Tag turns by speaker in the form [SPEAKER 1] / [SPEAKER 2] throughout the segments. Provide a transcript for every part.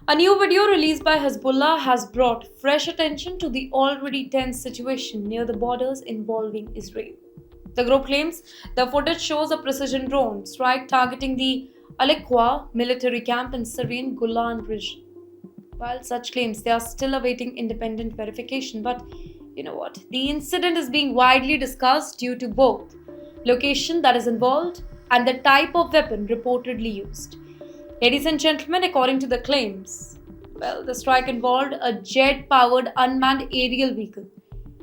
[SPEAKER 1] A new video released by Hezbollah has brought fresh attention to the already tense situation near the borders involving Israel. The group claims the footage shows a precision drone strike targeting the Al-Aqsa military camp in Syrian Golan region. While such claims they are still awaiting independent verification, but you know what? The incident is being widely discussed due to both location that is involved and the type of weapon reportedly used. Ladies and gentlemen, according to the claims, the strike involved a jet powered unmanned aerial vehicle,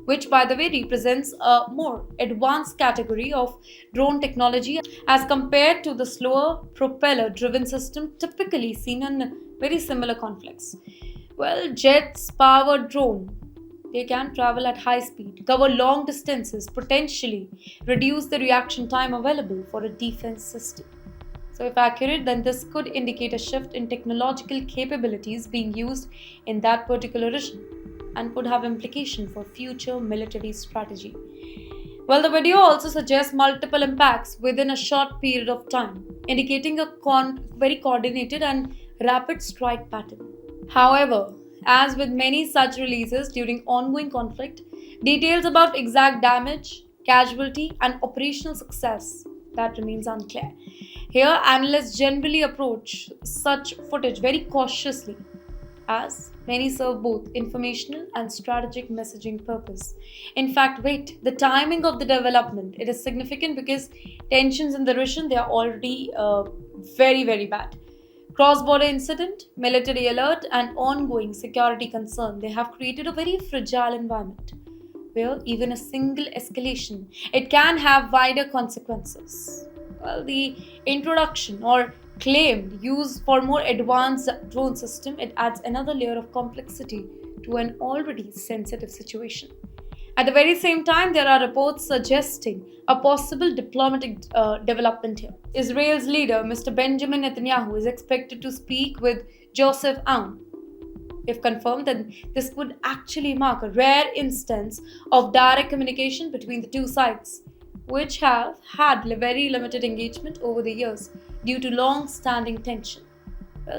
[SPEAKER 1] which, by the way, represents a more advanced category of drone technology as compared to the slower propeller driven system typically seen in very similar conflicts. Jets powered drone. They can travel at high speed, cover long distances, potentially reduce the reaction time available for a defense system. So, if accurate, then this could indicate a shift in technological capabilities being used in that particular region and could have implication for future military strategy. The video also suggests multiple impacts within a short period of time, indicating a very coordinated and rapid strike pattern. However, as with many such releases during ongoing conflict, details about exact damage, casualty, and operational success that remains unclear. Here, analysts generally approach such footage very cautiously, as many serve both informational and strategic messaging purpose. In fact, wait, the timing of the development it is significant because tensions in the region they are already very bad. Cross-border incident, military alert, and ongoing security concern they have created a very fragile environment where even a single escalation it can have wider consequences. The introduction or claimed use for more advanced drone system it adds another layer of complexity to an already sensitive situation. At the very same time, there are reports suggesting a possible diplomatic development here. Israel's leader, Mr. Benjamin Netanyahu, is expected to speak with Joseph Aoun. If confirmed, then this would actually mark a rare instance of direct communication between the two sides, which have had very limited engagement over the years due to long standing tension.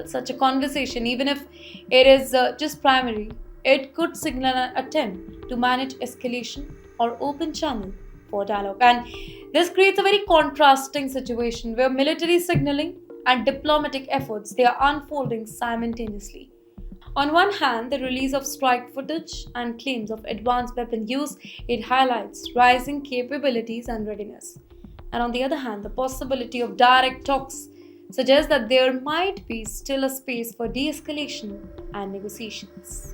[SPEAKER 1] Such a conversation, even if it is just primary, it could signal an attempt to manage escalation or open channel for dialogue. And this creates a very contrasting situation where military signaling and diplomatic efforts they are unfolding simultaneously. On one hand, the release of strike footage and claims of advanced weapon use it highlights rising capabilities and readiness. And on the other hand, the possibility of direct talks suggests that there might be still a space for de-escalation and negotiations.